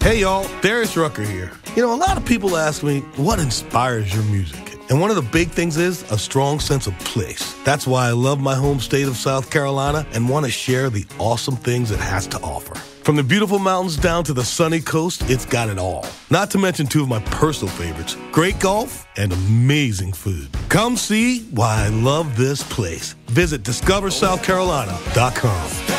Hey y'all, Darius Rucker here. You know, a lot of people ask me, what inspires your music? And one of the big things is a strong sense of place. That's why I love my home state of South Carolina and want to share the awesome things it has to offer. From the beautiful mountains down to the sunny coast, it's got it all. Not to mention two of my personal favorites, great golf and amazing food. Come see why I love this place. Visit discoversouthcarolina.com.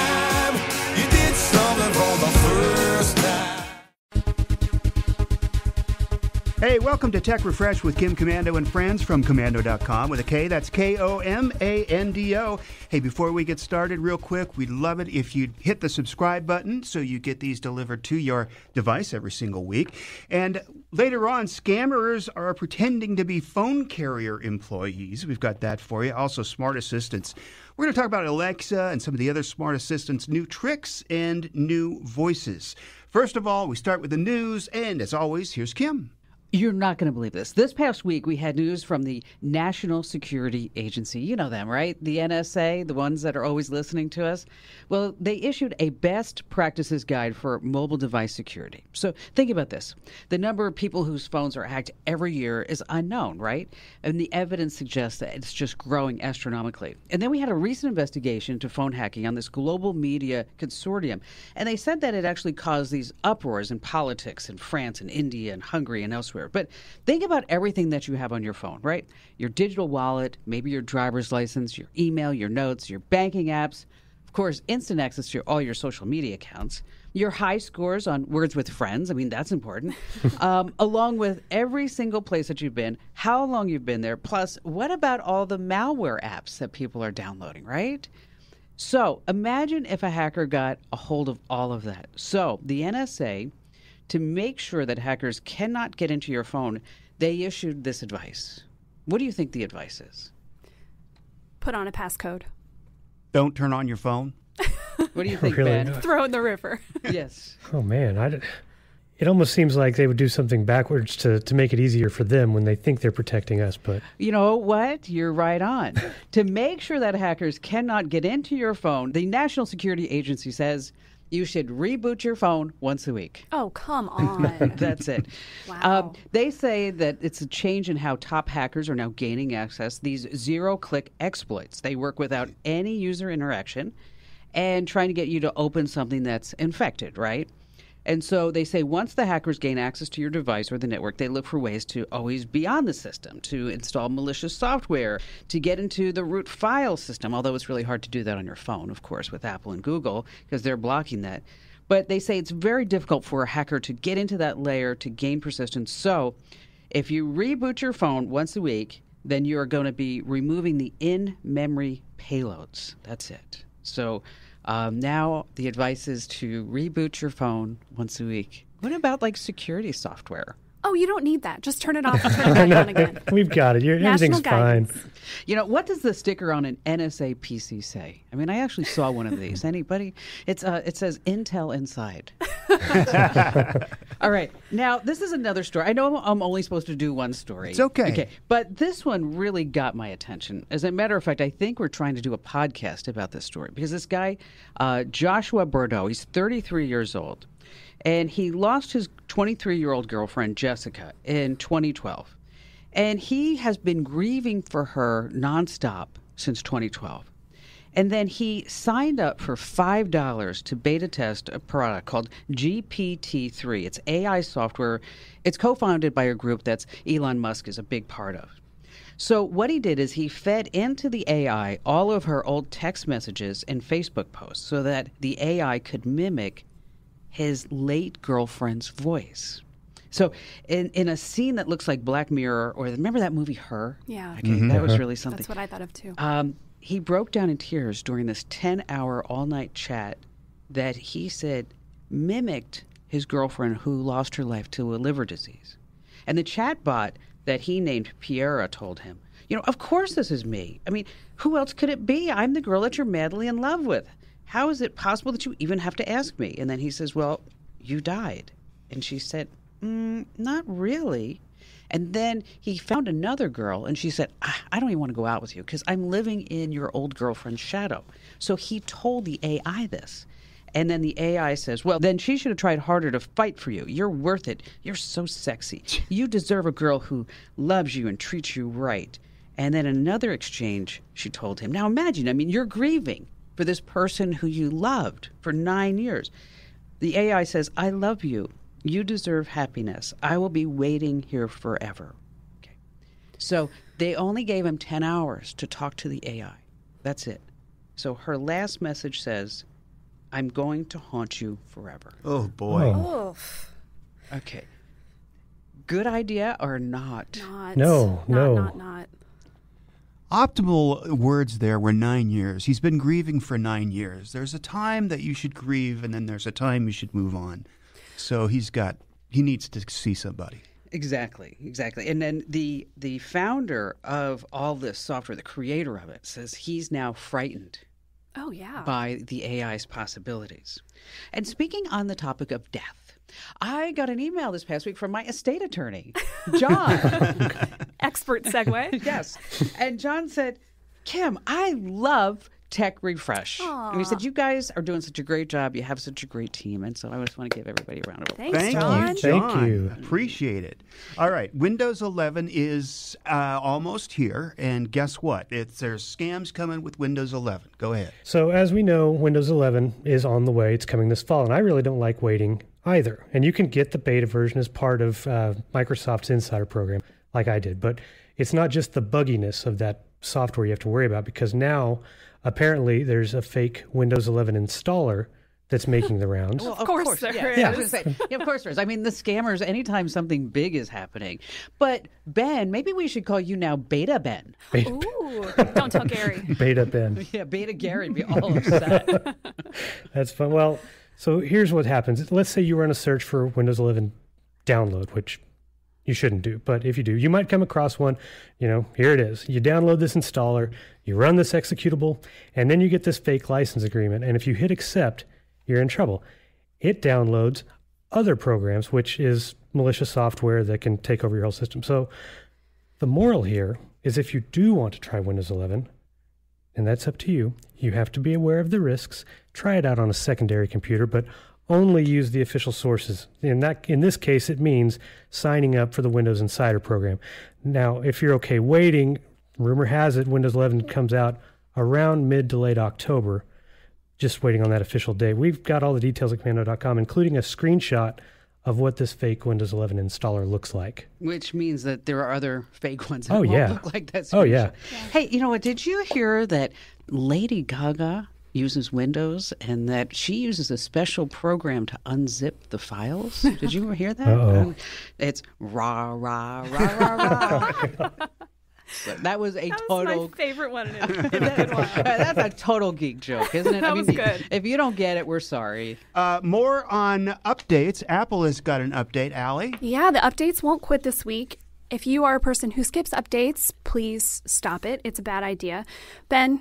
Hey, welcome to Tech Refresh with Kim Komando and friends from Komando.com with a K. That's Komando. Hey, before we get started, real quick, we'd love it if you'd hit the subscribe button so you get these delivered to your device every single week. And later on, scammers are pretending to be phone carrier employees. We've got that for you. Also, smart assistants. We're going to talk about Alexa and some of the other smart assistants' new tricks and new voices. First of all, we start with the news, and as always, here's Kim. You're not going to believe this. This past week, we had news from the National Security Agency. You know them, right? The NSA, the ones that are always listening to us. Well, they issued a best practices guide for mobile device security. So think about this. The number of people whose phones are hacked every year is unknown, right? And the evidence suggests that it's just growing astronomically. And then we had a recent investigation into phone hacking on this global media consortium. And they said that it actually caused these uproars in politics in France and India and Hungary and elsewhere. But think about everything that you have on your phone, right? Your digital wallet, maybe your driver's license, your email, your notes, your banking apps, of course, instant access to all your social media accounts, your high scores on Words with Friends. I mean, that's important. Along with every single place that you've been, how long you've been there. Plus, what about all the malware apps that people are downloading, right? So imagine if a hacker got a hold of all of that. So the NSA, to make sure that hackers cannot get into your phone, they issued this advice. What do you think the advice is? Put on a passcode. Don't turn on your phone. What do you think, Really? Ben? Throw in the river. Yes. Oh, man. It almost seems like they would do something backwards to make it easier for them when they think they're protecting us. But you know what? You're right on. To make sure that hackers cannot get into your phone, the National Security Agency says you should reboot your phone once a week. Oh, come on. That's it. Wow. They say that it's a change in how top hackers are now gaining access. These zero-click exploits. They work without any user interaction and trying to get you to open something that's infected, right? And so they say once the hackers gain access to your device or the network, they look for ways to always be on the system, to install malicious software, to get into the root file system, although it's really hard to do that on your phone, of course, with Apple and Google, because they're blocking that. But they say it's very difficult for a hacker to get into that layer to gain persistence. So if you reboot your phone once a week, then you are going to be removing the in-memory payloads. That's it. So now the advice is to reboot your phone once a week. What about like security software? Oh, you don't need that. Just turn it off and turn it back on again. we've got it. Everything's fine. You know, what does the sticker on an NSA PC say? I mean, I actually saw one of these. Anybody? It says Intel inside. All right. Now, this is another story. I know I'm only supposed to do one story. It's okay. Okay. But this one really got my attention. As a matter of fact, I think we're trying to do a podcast about this story because this guy, Joshua Bordeaux, he's 33 years old. And he lost his 23-year-old girlfriend, Jessica, in 2012. And he has been grieving for her nonstop since 2012. And then he signed up for $5 to beta test a product called GPT-3. It's AI software. It's co-founded by a group that's Elon Musk is a big part of. So what he did is he fed into the AI all of her old text messages and Facebook posts so that the AI could mimic his late girlfriend's voice. So in a scene that looks like Black Mirror, or remember that movie Her? Yeah. Okay, that was really something. That's what I thought of too. He broke down in tears during this 10-hour all-night chat that he said mimicked his girlfriend who lost her life to a liver disease. And the chat bot that he named Piera told him, you know, of course this is me. I mean, who else could it be? I'm the girl that you're madly in love with. How is it possible that you even have to ask me? And then he says, well, you died. And she said, not really. And then he found another girl, and she said, I don't even want to go out with you because I'm living in your old girlfriend's shadow. So he told the AI this. And then the AI says, well, then she should have tried harder to fight for you. You're worth it. You're so sexy. You deserve a girl who loves you and treats you right. And then another exchange, she told him. Now imagine, you're grieving for this person who you loved for 9 years. The AI says, I love you. You deserve happiness. I will be waiting here forever. Okay. So they only gave him 10 hours to talk to the AI. That's it. So her last message says, I'm going to haunt you forever. Oh, boy. Oh. Okay. Good idea or not? Not. No. Not. Optimal words there were 9 years. He's been grieving for 9 years. There's a time that you should grieve, and then there's a time you should move on. So he needs to see somebody. Exactly. And then the founder of all this software, the creator of it, says he's now frightened Oh, yeah. by the AI's possibilities. And speaking on the topic of death, I got an email this past week from my estate attorney, John. Expert segue. Yes. And John said, Kim, I love Tech Refresh. And he said, you guys are doing such a great job. You have such a great team. And so I just want to give everybody a round of applause. Thanks, Thank John. you, John. Thank you. Appreciate it. All right, Windows 11 is almost here, and guess what? There's scams coming with Windows 11. Go ahead. So as we know, Windows 11 is on the way. It's coming this fall, and I really don't like waiting either. And you can get the beta version as part of Microsoft's Insider program, like I did. But it's not just the bugginess of that software you have to worry about, because now apparently there's a fake Windows 11 installer that's making the rounds. Well, Of course there yeah. is. I was gonna say, yeah, of course there is. The scammers, anytime something big is happening. But Ben, maybe we should call you now Beta Ben. Ooh. Don't tell Gary. Beta Ben. Yeah, Beta Gary would be all upset. That's fun. Well, so here's what happens. Let's say you run a search for Windows 11 download, which you shouldn't do. But if you do, you might come across one. Here it is. You download this installer, you run this executable, and then you get this fake license agreement. And if you hit accept, you're in trouble. It downloads other programs, which is malicious software that can take over your whole system. So the moral here is if you do want to try Windows 11, and that's up to you, you have to be aware of the risks. Try it out on a secondary computer, but only use the official sources. In this case, it means signing up for the Windows Insider program. Now, if you're okay waiting, rumor has it Windows 11 comes out around mid to late October. Just waiting on that official date. We've got all the details at commando.com, including a screenshot of what this fake Windows 11 installer looks like. Which means that there are other fake ones that Oh, won't yeah. look like that. Oh, yeah. Hey, you know what? Did you hear that Lady Gaga uses Windows and that she uses a special program to unzip the files? Did you hear that? Uh-oh. It's rah, rah, rah, rah, rah. So that was a That total. was my favorite one. And it's a good one. That's a total geek joke, isn't it? That was good. If you don't get it, we're sorry. More on updates. Apple has got an update, Allie. Yeah, the updates won't quit this week. If you are a person who skips updates, please stop it. It's a bad idea. Ben,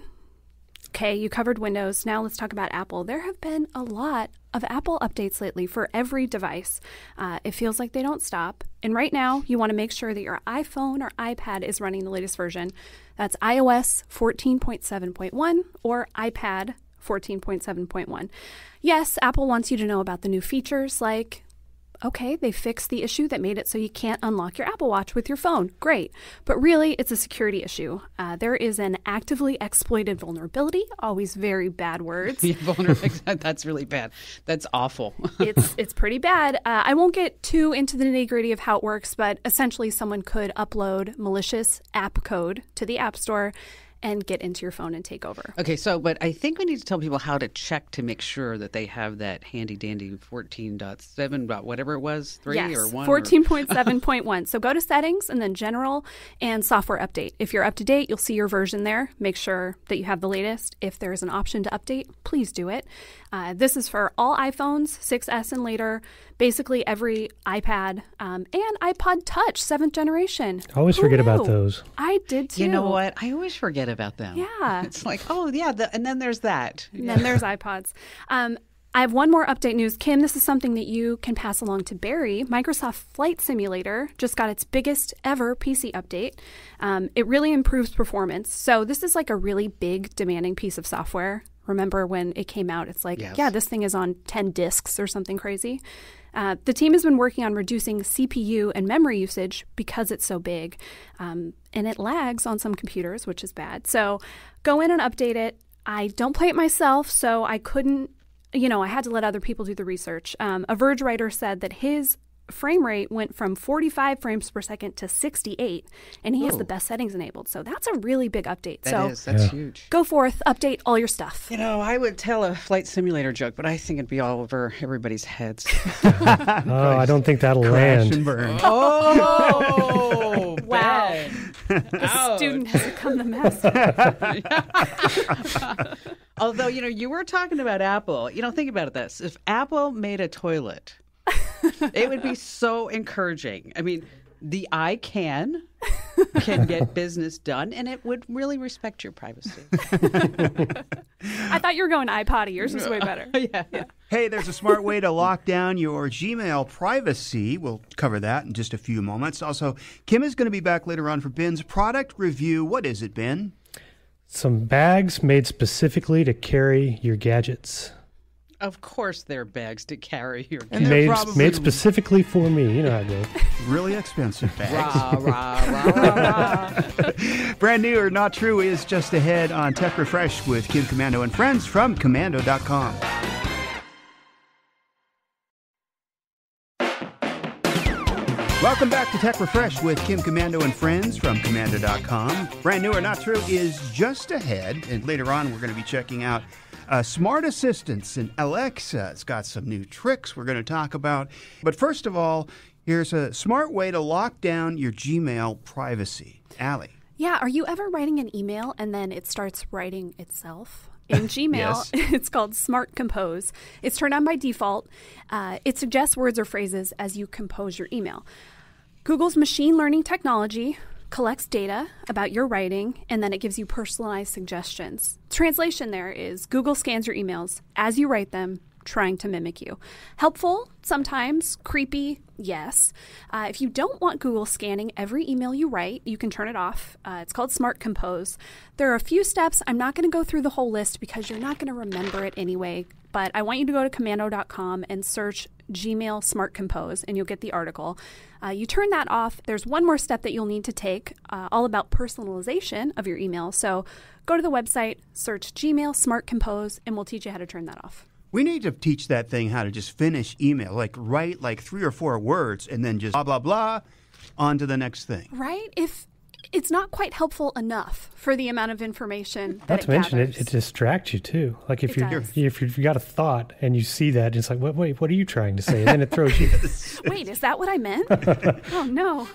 okay, you covered Windows. Now let's talk about Apple. There have been a lot of Apple updates lately for every device. It feels like they don't stop. And right now, you want to make sure that your iPhone or iPad is running the latest version. That's iOS 14.7.1 or iPad 14.7.1. Yes, Apple wants you to know about the new features like, okay, they fixed the issue that made it so you can't unlock your Apple Watch with your phone. Great. But really, it's a security issue. There is an actively exploited vulnerability, always very bad words. Yeah, that's really bad. That's awful. It's pretty bad. I won't get too into the nitty-gritty of how it works, but essentially someone could upload malicious app code to the App Store and get into your phone and take over. Okay, but I think we need to tell people how to check to make sure that they have that handy-dandy 14.7, whatever it was, 3 yes, or 1? 14.7.1. So go to Settings and then General and Software Update. If you're up to date, you'll see your version there. Make sure that you have the latest. If there is an option to update, please do it. This is for all iPhones, 6S and later, basically every iPad, and iPod Touch, 7th generation. I always Who forget about knew? those. I did too. You know what? I always forget about them. Yeah. It's like, oh, yeah, and then there's that. And then there's iPods. I have one more update news. Kim, this is something that you can pass along to Barry. Microsoft Flight Simulator just got its biggest ever PC update. It really improves performance. So this is like a really big, demanding piece of software Remember when it came out, it's like, Yes. yeah, this thing is on 10 disks or something crazy. The team has been working on reducing CPU and memory usage because it's so big. And it lags on some computers, which is bad. So go in and update it. I don't play it myself, so I couldn't, I had to let other people do the research. A Verge writer said that his frame rate went from 45 frames per second to 68, and he has the best settings enabled. So that's a really big update. That's huge. Go forth, update all your stuff. I would tell a flight simulator joke, but I think it'd be all over everybody's heads. Oh, I don't think that'll Crash land. and burn. Oh, Wow. The student has become the master. Although, you were talking about Apple. Think about this. If Apple made a toilet, it would be so encouraging. I mean, the eye can get business done, and it would really respect your privacy. I thought you were going iPod. Yours was way better. Yeah. Hey, there's a smart way to lock down your Gmail privacy. We'll cover that in just a few moments. Also, Kim is going to be back later on for Ben's product review. What is it, Ben? Some bags made specifically to carry your gadgets. Of course, they're bags to carry your And they're Made, probably made specifically for me. You know how it goes. really expensive bags. Rah, rah, rah, rah, rah. Brand new or not true is just ahead on Tech Refresh with Kim Commando and friends from Commando.com. Welcome back to Tech Refresh with Kim Commando and friends from Commando.com. Brand new or not true is just ahead, and later on we're going to be checking out smart assistants, and Alexa's got some new tricks we're going to talk about. But first of all, here's a smart way to lock down your Gmail privacy. Allie. Yeah, are you ever writing an email and then it starts writing itself? In Gmail, Yes. It's called Smart Compose. It's turned on by default. It suggests words or phrases as you compose your email. Google's machine learning technology collects data about your writing, and then it gives you personalized suggestions. Translation there is Google scans your emails as you write them, trying to mimic you. Helpful, sometimes. Creepy, yes. If you don't want Google scanning every email you write, you can turn it off. It's called Smart Compose. There are a few steps. I'm not going to go through the whole list because you're not going to remember it anyway, but I want you to go to Commando.com and search Gmail Smart Compose, and you'll get the article. You turn that off. There's one more step that you'll need to take, all about personalization of your email. So go to the website, search Gmail Smart Compose, and we'll teach you how to turn that off. We need to teach that thing how to just finish email, like write like 3 or 4 words and then just blah, blah, blah, on to the next thing. Right? If it's not quite helpful enough for the amount of information that Not to mention, gathers. it distracts you too. Like if It you're does. if you've got a thought and you see that, it's like, wait, what are you trying to say? And then it throws you. Wait, is that what I meant? Oh, no.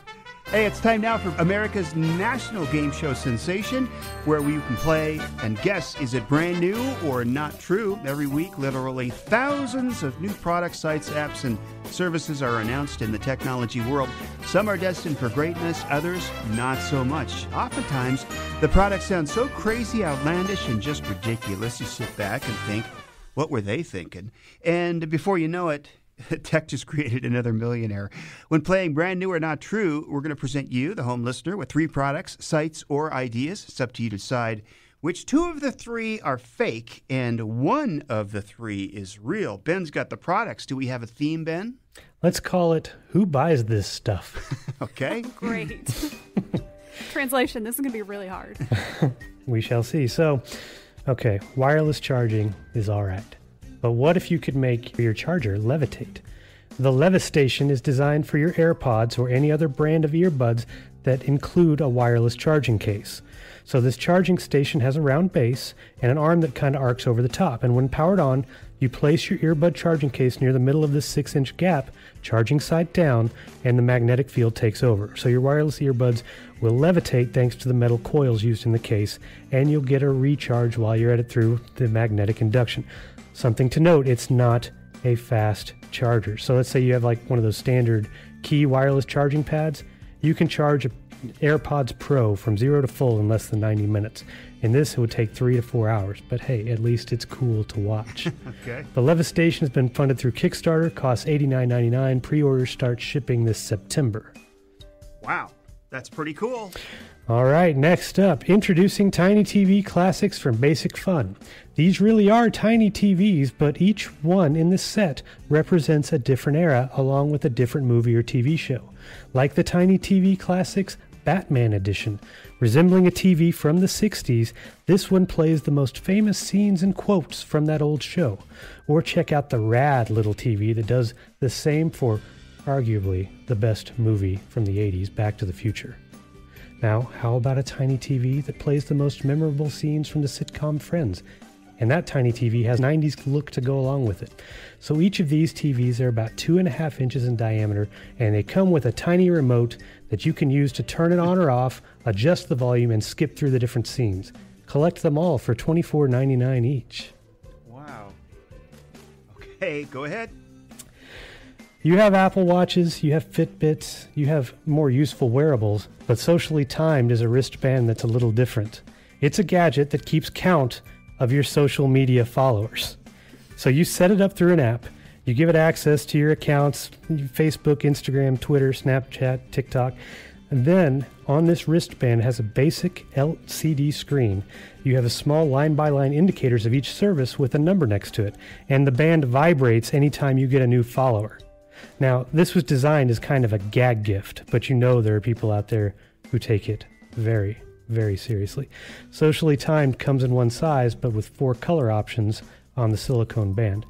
Hey, it's time now for America's national game show sensation, where you can play and guess, is it brand new or not true? Every week, literally thousands of new products, sites, apps, and services are announced in the technology world. Some are destined for greatness, others not so much. Oftentimes, the products sound so crazy, outlandish, and just ridiculous, you sit back and think, what were they thinking? And before you know it, tech just created another millionaire. When playing Brand New or Not True, we're going to present you, the home listener, with 3 products, sites, or ideas. It's up to you to decide which 2 of the 3 are fake and 1 of the 3 is real. Ben's got the products. Do we have a theme, Ben? Let's call it Who Buys This Stuff? Okay. Great. Translation, this is going to be really hard. We shall see. So, okay, wireless charging is all right. But what if you could make your charger levitate? The Levistation is designed for your AirPods or any other brand of earbuds that include a wireless charging case. So this charging station has a round base and an arm that kind of arcs over the top. And when powered on, you place your earbud charging case near the middle of this 6-inch gap, charging side down, and the magnetic field takes over. So your wireless earbuds will levitate thanks to the metal coils used in the case, and you'll get a recharge while you're at it through the magnetic induction. Something to note, it's not a fast charger. So let's say you have like one of those standard key wireless charging pads. You can charge an AirPods Pro from 0 to full in less than 90 minutes. In this, it would take 3 to 4 hours. But hey, at least it's cool to watch. Okay. The Levistation has been funded through Kickstarter, costs $89.99. Pre-orders start shipping this September. Wow. That's pretty cool. All right, next up, introducing Tiny TV Classics from Basic Fun. These really are tiny TVs, but each one in the set represents a different era along with a different movie or TV show. Like the Tiny TV Classics Batman Edition. Resembling a TV from the 60s, this one plays the most famous scenes and quotes from that old show. Or check out the rad little TV that does the same for arguably the best movie from the 80s, Back to the Future. Now, how about a tiny TV that plays the most memorable scenes from the sitcom Friends? And that tiny TV has 90s look to go along with it. So each of these TVs are about 2.5 inches in diameter, and they come with a tiny remote that you can use to turn it on or off, adjust the volume, and skip through the different scenes. Collect them all for $24.99 each. Wow. Okay, go ahead. You have Apple Watches, you have Fitbits, you have more useful wearables, but Socially Timed is a wristband that's a little different. It's a gadget that keeps count of your social media followers. So you set it up through an app, you give it access to your accounts, Facebook, Instagram, Twitter, Snapchat, TikTok, and then on this wristband has a basic LCD screen. You have a small line-by-line indicators of each service with a number next to it, and the band vibrates anytime you get a new follower. Now, this was designed as kind of a gag gift, but you know there are people out there who take it very, very seriously. Socially Timed comes in one size, but with 4 color options on the silicone band.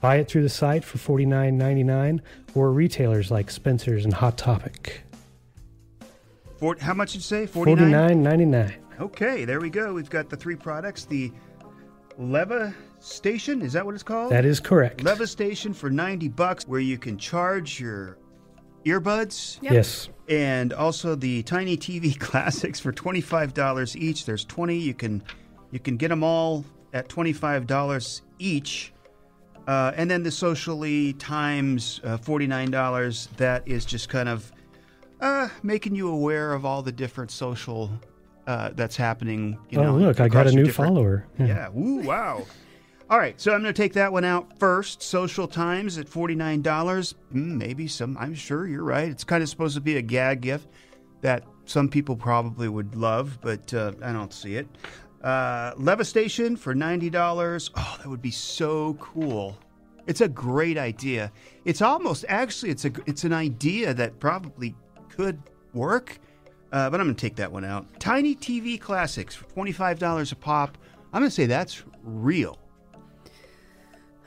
Buy it through the site for $49.99 or retailers like Spencer's and Hot Topic. How much did you say? $49? $49.99. Okay, there we go. We've got the 3 products. The Leva Station, is that what it's called? That is correct. Leva Station for $90, where you can charge your earbuds. Yep. Yes. And also the Tiny TV Classics for $25 each. There's 20. You can get them all at $25 each. And then the Socially Times, $49. That is just kind of making you aware of all the different social that's happening. Look, I got a new follower. Yeah. Ooh, wow. All right, so I'm going to take that one out first. Social Times at $49. Maybe some, I'm sure you're right. It's kind of supposed to be a gag gift that some people probably would love, but I don't see it. Leva Station for $90. Oh, that would be so cool. It's a great idea. It's almost, actually, it's an idea that probably could work, but I'm going to take that one out. Tiny TV Classics for $25 a pop. I'm going to say that's real.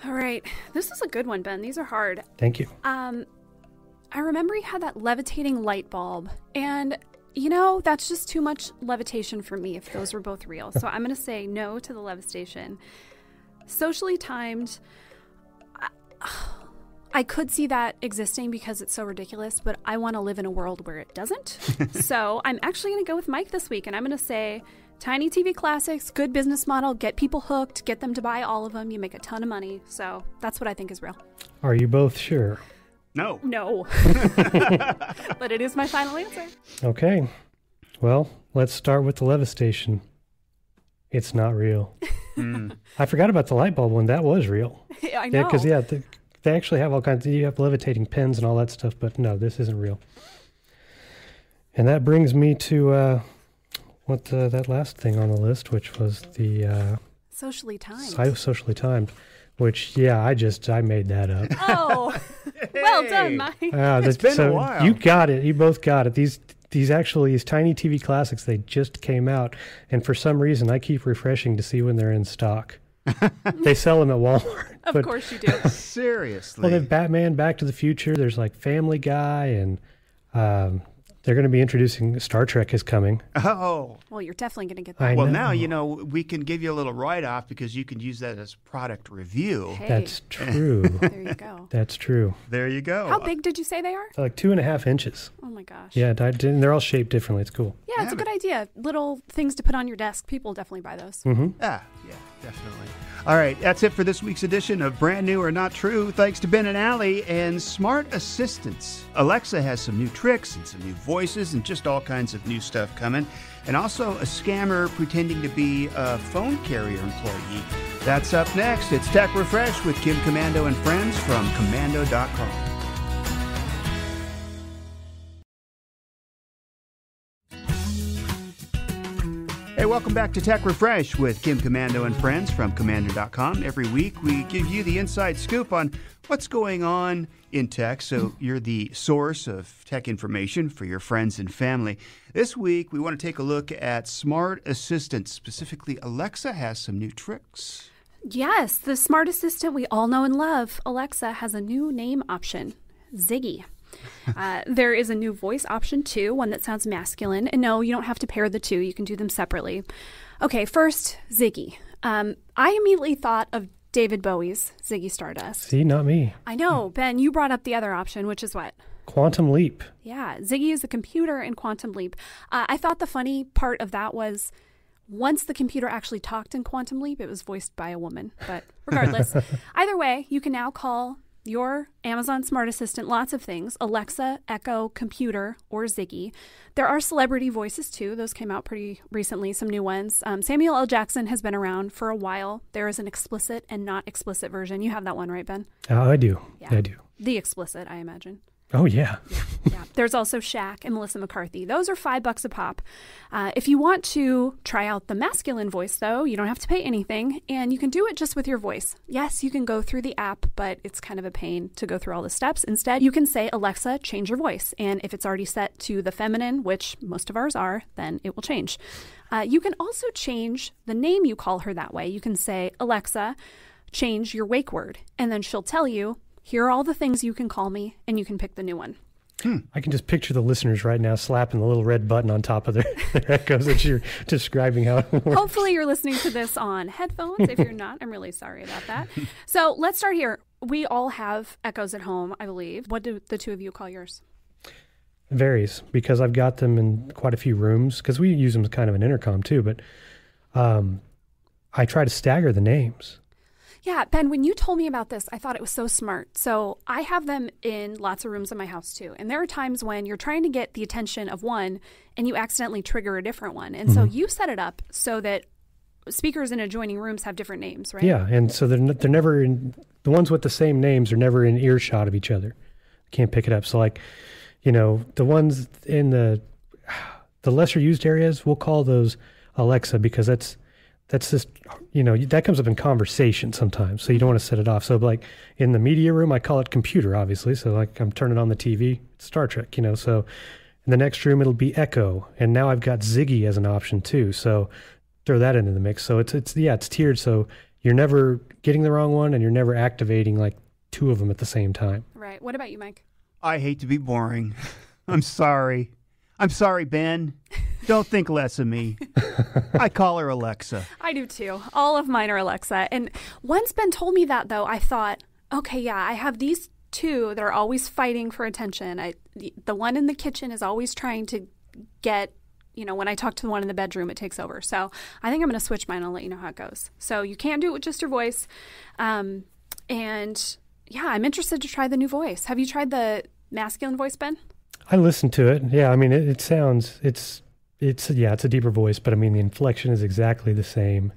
All right. This is a good one, Ben. These are hard. Thank you. I remember you had that levitating light bulb, and that's just too much levitation for me if those were both real. So I'm going to say no to the levitation. Socially Timed, I could see that existing because it's so ridiculous, but I want to live in a world where it doesn't. So I'm actually going to go with Mike this week, and I'm going to say Tiny TV Classics, good business model, get people hooked, get them to buy all of them. You make a ton of money. So that's what I think is real. Are you both sure? No. But it is my final answer. Okay. Well, let's start with the Leva Station. It's not real. I forgot about the light bulb one. That was real. I know. Yeah, because, they actually have all kinds. You have levitating pens and all that stuff, but no, this isn't real. And that brings me to that last thing on the list, which was the Socially Timed. Socially Timed, which I made that up. Oh, well done, Mike. It's been a while. You got it. You both got it. These Tiny TV Classics, they just came out, and for some reason I keep refreshing to see when they're in stock. They sell them at Walmart. Of course you do. Seriously. Well, they have Batman, Back to the Future. There's like Family Guy, and they're going to be introducing Star Trek is coming. Oh. Well, you're definitely going to get that. I Well, know. now, we can give you a little write-off because you can use that as product review. Hey, That's true. there you go. That's true. There you go. How big did you say they are? Like 2.5 inches. Oh my gosh. Yeah, they're all shaped differently. It's cool. Yeah, it's a good idea. Little things to put on your desk. People will definitely buy those. Yeah, definitely. All right, that's it for this week's edition of Brand New or Not True. Thanks to Ben and Allie and Smart Assistants. Alexa has some new tricks and some new voices and just all kinds of new stuff coming. And also a scammer pretending to be a phone carrier employee. That's up next. It's Tech Refresh with Kim Commando and friends from Commando.com. Hey, welcome back to Tech Refresh with Kim Commando and friends from Commando.com. Every week we give you the inside scoop on what's going on in tech, so you're the source of tech information for your friends and family. This week we want to take a look at smart assistants. Specifically, Alexa has some new tricks. Yes, the smart assistant we all know and love, Alexa, has a new name option, Ziggy. There is a new voice option, too, one that sounds masculine. And no, you don't have to pair the two. You can do them separately. Okay, first, Ziggy. I immediately thought of David Bowie's Ziggy Stardust. See, not me. I know. Ben, you brought up the other option, which is what? Quantum Leap. Yeah, Ziggy is a computer in Quantum Leap. I thought the funny part of that was once the computer actually talked in Quantum Leap, it was voiced by a woman. But regardless, either way, you can now call your Amazon Smart Assistant lots of things: Alexa, Echo, Computer, or Ziggy. There are celebrity voices too. Those came out pretty recently, some new ones. Samuel L. Jackson has been around for a while. There is an explicit and not explicit version. You have that one, right, Ben? I do. Yeah. I do. The explicit, I imagine. Oh, yeah. Yeah. There's also Shaq and Melissa McCarthy. Those are $5 a pop. If you want to try out the masculine voice, though, you don't have to pay anything, and you can do it just with your voice. Yes, you can go through the app, but it's kind of a pain to go through all the steps. Instead, you can say, Alexa, change your voice. And if it's already set to the feminine, which most of ours are, then it will change. You can also change the name you call her that way. You can say, Alexa, change your wake word, and then she'll tell you, here are all the things you can call me, and you can pick the new one. I can just picture the listeners right now slapping the little red button on top of their echoes that you're describing how it works. Hopefully you're listening to this on headphones. If you're not, I'm really sorry about that. So let's start here. We all have echoes at home, I believe. What do the two of you call yours? It varies because I've got them in quite a few rooms because we use them as kind of an intercom too, but I try to stagger the names. Yeah, Ben, when you told me about this, I thought it was so smart. So I have them in lots of rooms in my house, too. And there are times when you're trying to get the attention of one and you accidentally trigger a different one. And so you set it up so that speakers in adjoining rooms have different names, right? Yeah, and so they're never in, the ones with the same names are never in earshot of each other. Can't pick it up. So like, the ones in the lesser used areas, we'll call those Alexa because that's just, that comes up in conversation sometimes. So you don't want to set it off. So like in the media room, I call it computer, obviously. So like I'm turning on the TV, it's Star Trek, So in the next room, it'll be Echo. And now I've got Ziggy as an option too. So throw that into the mix. So it's tiered. So you're never getting the wrong one and you're never activating like two of them at the same time. Right. What about you, Mike? I hate to be boring. I'm sorry. I'm sorry, Ben. Don't think less of me. I call her Alexa. I do too. All of mine are Alexa. And once Ben told me that, though, I thought, okay, yeah, I have these two that are always fighting for attention. The one in the kitchen is always trying to get, when I talk to the one in the bedroom, it takes over. So I think I'm going to switch mine and let you know how it goes. So you can do it with just your voice. And yeah, I'm interested to try the new voice. Have you tried the masculine voice, Ben? I listened to it. Yeah, I mean, it sounds, it's a deeper voice, but I mean, the inflection is exactly the same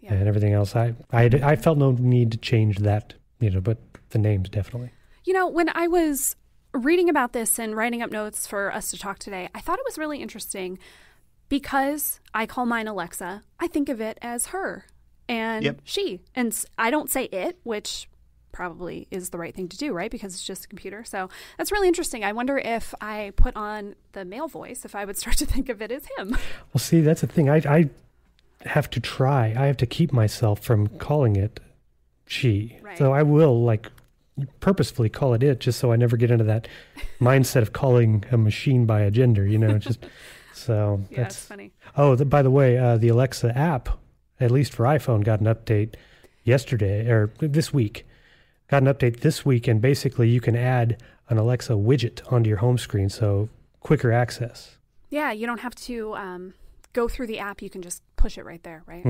and everything else. I felt no need to change that, but the names definitely. When I was reading about this and writing up notes for us to talk today, I thought it was really interesting because I call mine Alexa. I think of it as her and she, and I don't say it, which probably is the right thing to do, right? Because it's just a computer. So that's really interesting. I wonder if I put on the male voice, if I would start to think of it as him. Well, see, that's the thing. I have to try. I have to keep myself from calling it she. Right. So I will purposefully call it just so I never get into that mindset of calling a machine by a gender, just so. Yeah, that's funny. Oh, by the way, the Alexa app, at least for iPhone, got an update yesterday or this week. Got an update this week, and basically you can add an Alexa widget onto your home screen, so quicker access. Yeah, you don't have to go through the app. You can just push it right there, right?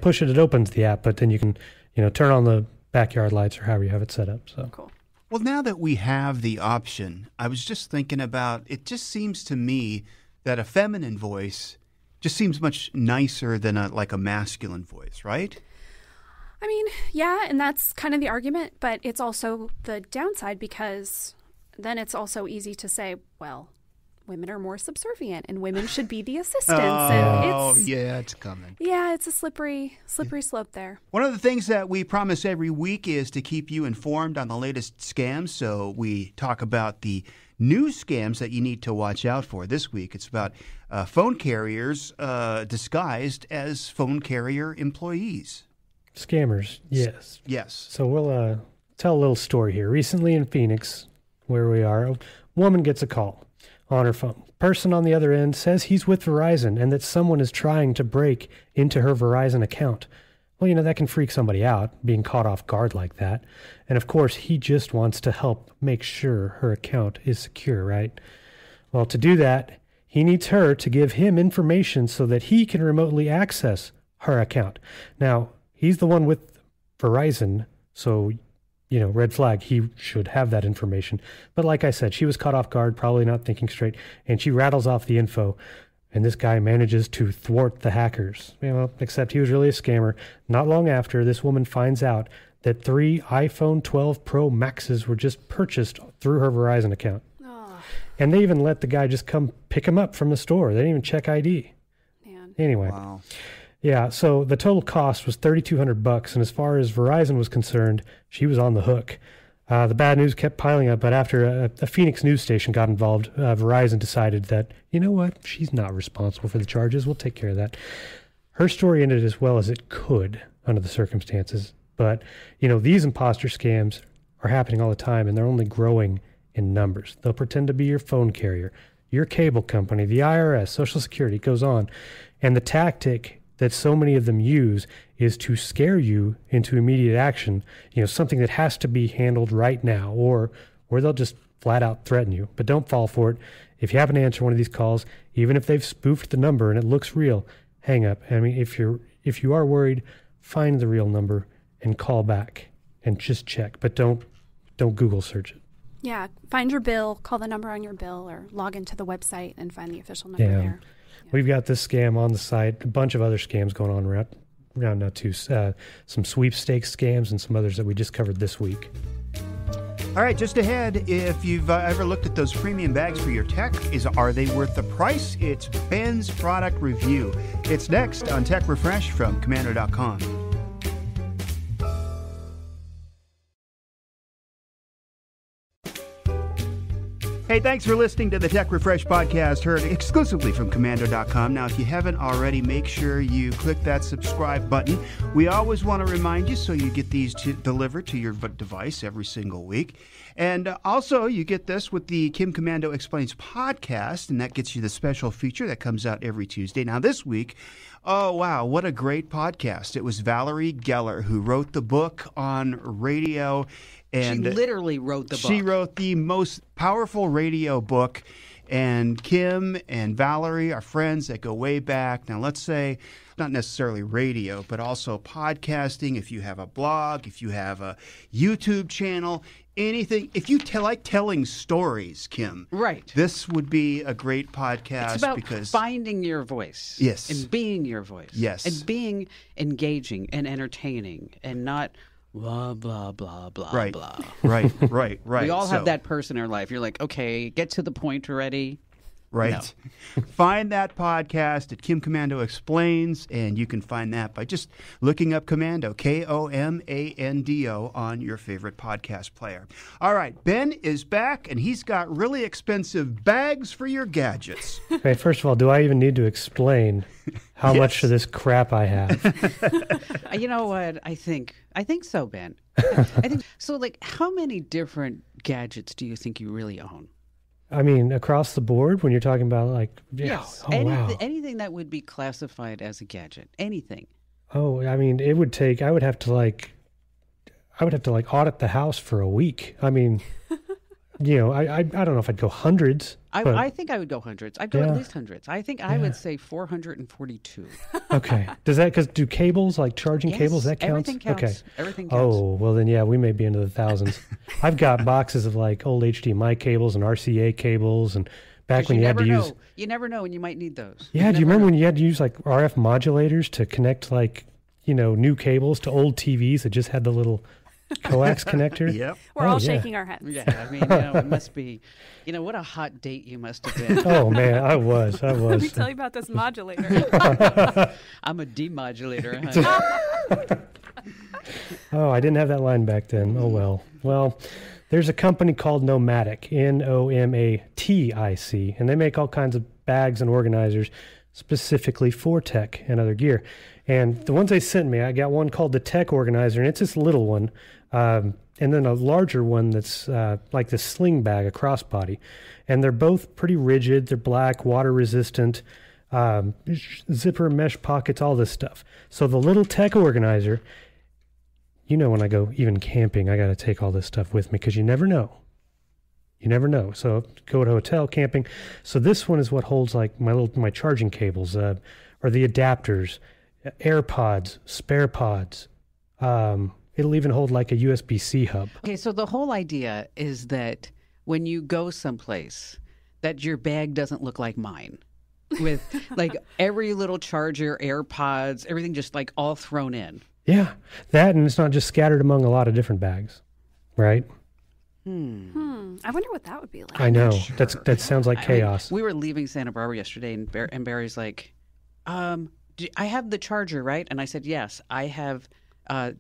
Push it. It opens the app, but then you can, turn on the backyard lights or however you have it set up. So cool. Well, now that we have the option, I was just thinking about, it just seems to me that a feminine voice just seems much nicer than a masculine voice, right? I mean, yeah, and that's kind of the argument, but it's also the downside because then it's also easy to say, well, women are more subservient and women should be the assistants. And it's coming. Yeah, it's a slippery slope there. One of the things that we promise every week is to keep you informed on the latest scams. So we talk about the new scams that you need to watch out for. This week, it's about phone carriers disguised as phone carrier employees. Scammers, yes. Yes. So we'll tell a little story here. Recently in Phoenix, where we are, a woman gets a call on her phone. Person on the other end says he's with Verizon and that someone is trying to break into her Verizon account. Well, that can freak somebody out, being caught off guard like that. And of course, he just wants to help make sure her account is secure, right? Well, to do that, he needs her to give him information so that he can remotely access her account. Now, he's the one with Verizon, so red flag, he should have that information. But like I said, she was caught off guard, probably not thinking straight, and she rattles off the info, and this guy manages to thwart the hackers. Except he was really a scammer. Not long after, this woman finds out that 3 iPhone 12 Pro Maxes were just purchased through her Verizon account. Oh, And they even let the guy just come pick him up from the store. They didn't even check ID. man. Anyway. Wow. Yeah, so the total cost was $3,200, and as far as Verizon was concerned, she was on the hook. The bad news kept piling up, but after a Phoenix news station got involved, Verizon decided that, you know what, she's not responsible for the charges. We'll take care of that. Her story ended as well as it could under the circumstances. But, these imposter scams are happening all the time, and they're only growing in numbers. They'll pretend to be your phone carrier, your cable company, the IRS, Social Security, goes on. And the tactic that so many of them use is to scare you into immediate action, something that has to be handled right now, or they'll just flat out threaten you. But don't fall for it. If you happen to answer one of these calls, even if they've spoofed the number and it looks real, hang up. I mean, if you are worried, find the real number and call back and just check. But don't Google search it. Yeah, find your bill, call the number on your bill, or log into the website and find the official number there. We've got this scam on the site, a bunch of other scams going on around now too. Some sweepstakes scams and some others that we just covered this week. All right, just ahead, if you've ever looked at those premium bags for your tech, are they worth the price? It's Ben's product review. It's next on Tech Refresh from Commando.com. Hey, thanks for listening to the Tech Refresh podcast, heard exclusively from Commando.com. Now, if you haven't already, make sure you click that subscribe button. We always want to remind you so you get these delivered to your device every single week. And also, you get this with the Kim Commando Explains podcast, and that gets you the special feature that comes out every Tuesday. Now, this week, oh, wow, what a great podcast. It was Valerie Geller who wrote the book on radio. And she literally wrote the book. She wrote the most powerful radio book. And Kim and Valerie are friends that go way back. Now, let's say not necessarily radio, but also podcasting. If you have a blog, if you have a YouTube channel, anything. If you like telling stories, Kim, right, this would be a great podcast. It's about because finding your voice. Yes. And being your voice. Yes. And being engaging and entertaining and not blah, blah, blah, blah, right. blah. Right. We all have that person in our life. You're like, okay, get to the point already. Right. No. Find that podcast at Kim Commando Explains, and you can find that by just looking up Commando, Komando, on your favorite podcast player. All right, Ben is back, and he's got really expensive bags for your gadgets. Okay, first of all, do I even need to explain how much of this crap I have? You know what? I think so, Ben. I think so. Like, how many different gadgets do you think you really own? I mean, across the board, when you're talking about yes, anything that would be classified as a gadget, anything. Oh, I mean, I would have to audit the house for a week. I mean, I don't know if I'd go hundreds. I think I would go hundreds. I'd go at least hundreds. I think I would say 442. Okay. Because do cables, like charging cables, that counts? Everything counts. Okay. Everything counts. Oh, well then, we may be into the thousands. I've got boxes of like old HDMI cables and RCA cables, and back when you had to use... You never know when you might need those. Yeah, do you remember when you had to use like RF modulators to connect like, new cables to old TVs that just had the little Coax connector. Yep. We're all shaking our heads. Yeah, I mean, it must be, what a hot date you must have been. Oh man, I was. Let me tell you about this modulator. I'm a demodulator, honey. Oh, I didn't have that line back then. Oh well. Well, there's a company called Nomatic, Nomatic, and they make all kinds of bags and organizers specifically for tech and other gear. And the ones they sent me, I got one called the Tech Organizer, and it's this little one, and then a larger one that's like the sling bag, a crossbody. And they're both pretty rigid. They're black, water resistant, zipper, mesh pockets, all this stuff. So the little Tech Organizer, when I go even camping, I got to take all this stuff with me because you never know. You never know. So go to a hotel, camping. So this one is what holds like my charging cables, or the adapters, AirPods, spare pods. It'll even hold like a USB-C hub. Okay, so the whole idea is that when you go someplace, that your bag doesn't look like mine, with like every little charger, AirPods, everything just like all thrown in. Yeah, that, and it's not just scattered among a lot of different bags, right? I wonder what that would be like. I know. That sounds like chaos. We were leaving Santa Barbara yesterday, and Barry's like, I have the charger, right? And I said, yes, I have. I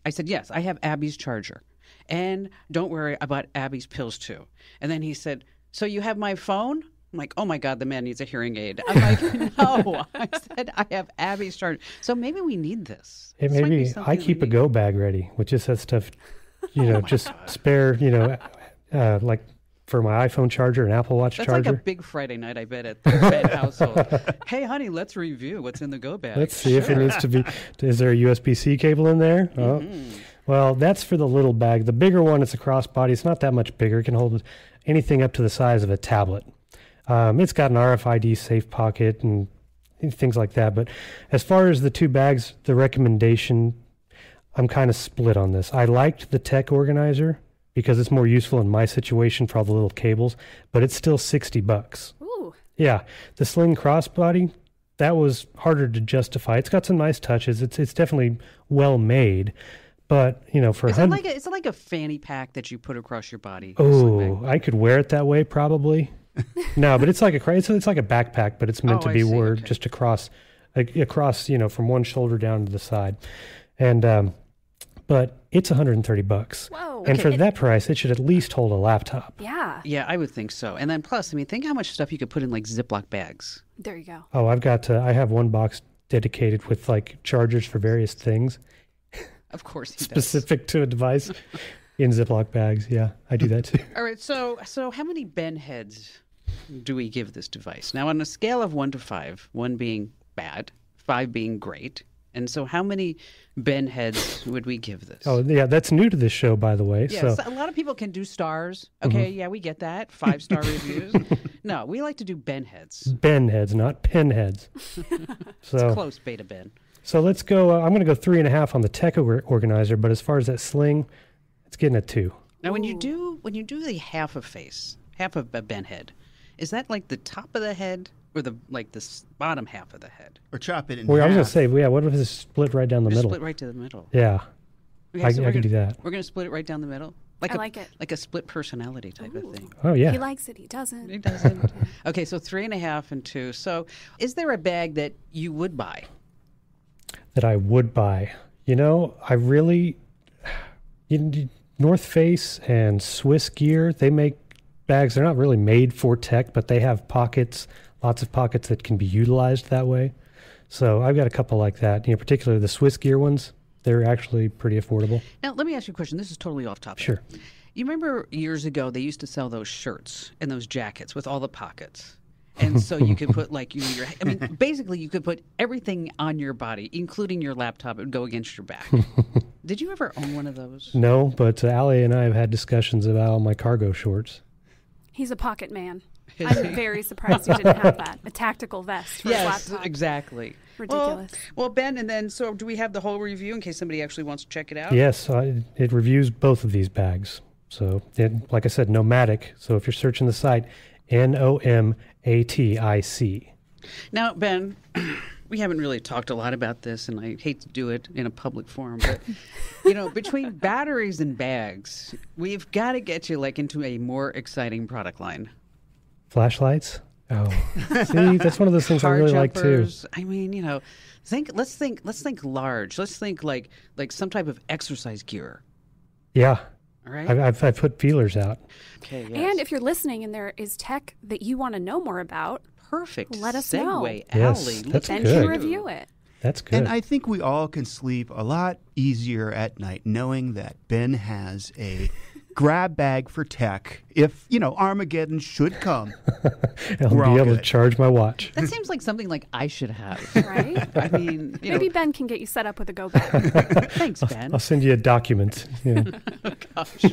said, yes, I have Abby's charger. And don't worry about Abby's pills, too. And then he said, so you have my phone? I'm like, oh, my God, the man needs a hearing aid. I'm like, no. I said, I have Abby's charger. So maybe we need this. Maybe I keep a go bag ready, which just has stuff, just spare, like for my iPhone charger and Apple Watch charger. That's like a big Friday night, I bet, at the Fed household. Hey, honey, let's review what's in the go bag. Let's see if it needs to be. Is there a USB-C cable in there? Mm-hmm. Oh, well, that's for the little bag. The bigger one, it's a crossbody. It's not that much bigger. It can hold anything up to the size of a tablet. It's got an RFID safe pocket and things like that. But as far as the two bags, the recommendation, I'm kind of split on this. I liked the Tech Organizer because it's more useful in my situation for all the little cables, but it's still $60. Ooh. Yeah. The Sling Crossbody, that was harder to justify. It's got some nice touches. It's definitely well made. But, for is it like a fanny pack that you put across your body? Oh, I could wear it that way probably. No, but it's like a backpack, but it's meant to be worn just across, from one shoulder down to the side. And but it's $130. Whoa. And for that price, it should at least hold a laptop. Yeah. Yeah, I would think so. And then plus, think how much stuff you could put in like Ziploc bags. There you go. Oh, I have one box dedicated with like chargers for various things. Of course he specific to a device in Ziploc bags. Yeah, I do that too. All right, so how many Ben heads do we give this device? Now, on a scale of 1 to 5, 1 being bad, 5 being great, and so how many Ben heads would we give this? Oh, yeah, that's new to this show, by the way. Yes, so a lot of people can do stars. Okay, yeah, we get that. 5-star reviews. No, we like to do Ben heads. Ben heads, not pen heads. It's close, Beta Ben. So let's go. I'm going to go 3.5 on the Tech Organizer, but as far as that Sling, it's getting a 2. Now, when you do the half of a Ben head, is that like the top of the head or the bottom half of the head? Or chop it in half. I was going to say, what if it's split right down the middle? Split right to the middle. Yeah, okay, I can do that. We're going to split it right down the middle. I like it. Like a split personality type of thing. Oh, yeah. He likes it. He doesn't. He doesn't. Okay, so 3.5 and 2. So is there a bag that you would buy? That I would buy. I really... North Face and Swiss Gear, they make bags. They're not really made for tech, but they have pockets, lots of pockets that can be utilized that way. So I've got a couple like that. Particularly the Swiss Gear ones, they're actually pretty affordable. Now, let me ask you a question. This is totally off topic. Sure. You remember years ago, they used to sell those shirts and those jackets with all the pockets. And so you could put basically you could put everything on your body, including your laptop. It would go against your back. Did you ever own one of those? No, but Allie and I have had discussions about all my cargo shorts. He's a pocket man. I'm very surprised you didn't have that. A tactical vest for his laptop. Exactly. Ridiculous. Well, Ben, and then so do we have the whole review in case somebody actually wants to check it out? Yes, it reviews both of these bags. So, like I said, Nomatic. So if you're searching the site, Nomatic. Now, Ben, we haven't really talked a lot about this, and I hate to do it in a public forum, but, between batteries and bags, we've got to get you, into a more exciting product line. Flashlights? Oh, see, that's one of those things I really like too. I mean, let's think large. Let's think like some type of exercise gear. Yeah. All right. I've put feelers out. Okay. Yes. And if you're listening and there is tech that you want to know more about, perfect. Let us segue, know. Allie. Yes, that's then good. can review it. That's good. And I think we all can sleep a lot easier at night knowing that Ben has a grab bag for tech. If, Armageddon should come, I'll be able to charge my watch. That seems like something like I should have. Right? I mean, Maybe Ben can get you set up with a go bag. Thanks, Ben. I'll send you a document. Yeah. Oh, gosh.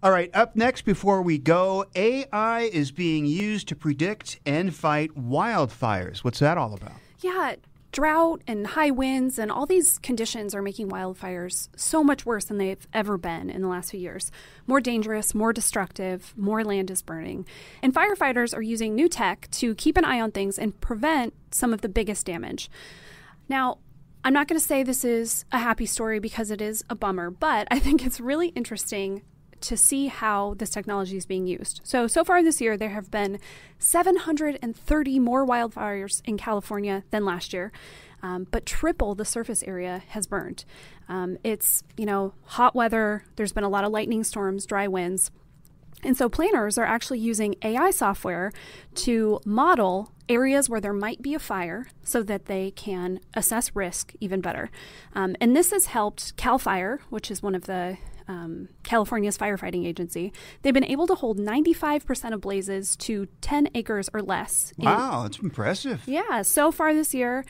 All right, up next before we go, AI is being used to predict and fight wildfires. What's that all about? Yeah, drought and high winds and all these conditions are making wildfires so much worse than they've ever been in the last few years. More dangerous, more destructive, more land is burning. And firefighters are using new tech to keep an eye on things and prevent some of the biggest damage. Now, I'm not going to say this is a happy story because it is a bummer, but I think it's really interesting to see how this technology is being used. So far this year, there have been 730 more wildfires in California than last year, but triple the surface area has burned. It's, hot weather. There's been a lot of lightning storms, dry winds. And so planners are actually using AI software to model areas where there might be a fire so that they can assess risk even better. And this has helped CAL FIRE, which is one of the California's firefighting agency. They've been able to hold 95% of blazes to 10 acres or less. Wow, that's impressive. Yeah, so far this year,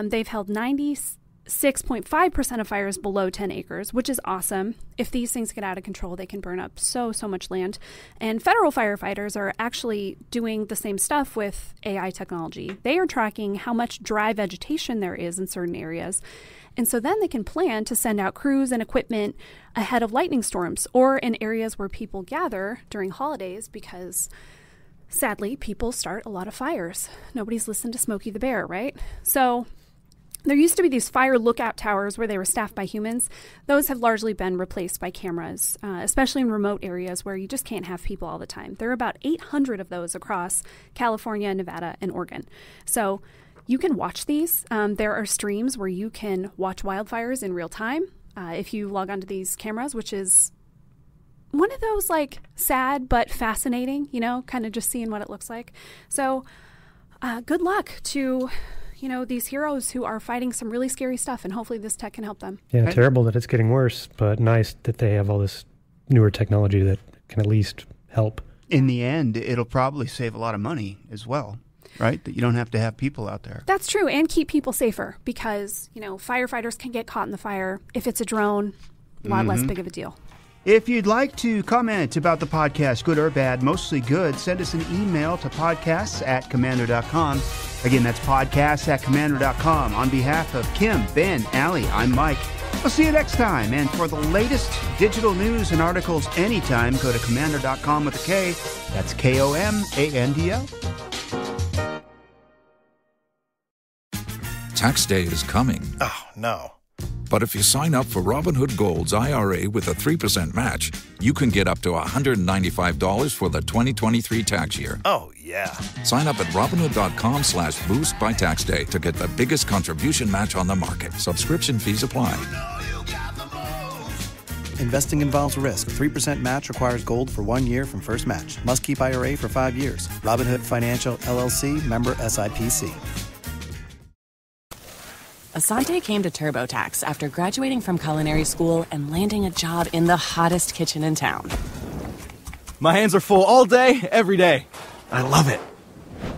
they've held 96.5% of fires below 10 acres, which is awesome. If these things get out of control, they can burn up so much land. And federal firefighters are actually doing the same stuff with AI technology. They are tracking how much dry vegetation there is in certain areas. And so then they can plan to send out crews and equipment ahead of lightning storms or in areas where people gather during holidays because, sadly, people start a lot of fires. Nobody's listened to Smokey the Bear, right? So there used to be these fire lookout towers where they were staffed by humans. Those have largely been replaced by cameras, especially in remote areas where you just can't have people all the time. There are about 800 of those across California, Nevada, and Oregon. So you can watch these. There are streams where you can watch wildfires in real time if you log onto these cameras, which is one of those sad but fascinating, kind of just seeing what it looks like. So good luck to these heroes who are fighting some really scary stuff, and hopefully this tech can help them. Yeah, terrible that it's getting worse, but nice that they have all this newer technology that can at least help. In the end, it'll probably save a lot of money as well. Right? That you don't have to have people out there. That's true, and keep people safer because, firefighters can get caught in the fire. If it's a drone, a lot less big of a deal. If you'd like to comment about the podcast, good or bad, mostly good, send us an email to podcasts@commando.com. Again, that's podcasts@commando.com. On behalf of Kim, Ben, Allie, I'm Mike. We'll see you next time. And for the latest digital news and articles anytime, go to commando.com with a K. That's KOMANDO. Tax day is coming. Oh, no. But if you sign up for Robinhood Gold's IRA with a 3% match, you can get up to $195 for the 2023 tax year. Oh, yeah. Sign up at Robinhood.com/boost by tax day to get the biggest contribution match on the market. Subscription fees apply. Investing involves risk. 3% match requires gold for 1 year from first match. Must keep IRA for 5 years. Robinhood Financial, LLC, member SIPC. Asante came to TurboTax after graduating from culinary school and landing a job in the hottest kitchen in town. My hands are full all day, every day. I love it.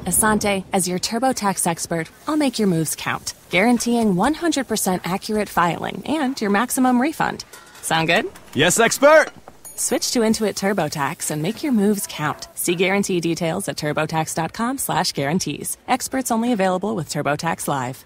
Asante, as your TurboTax expert, I'll make your moves count, guaranteeing 100% accurate filing and your maximum refund. Sound good? Yes, expert! Switch to Intuit TurboTax and make your moves count. See guarantee details at turbotax.com/guarantees. Experts only available with TurboTax Live.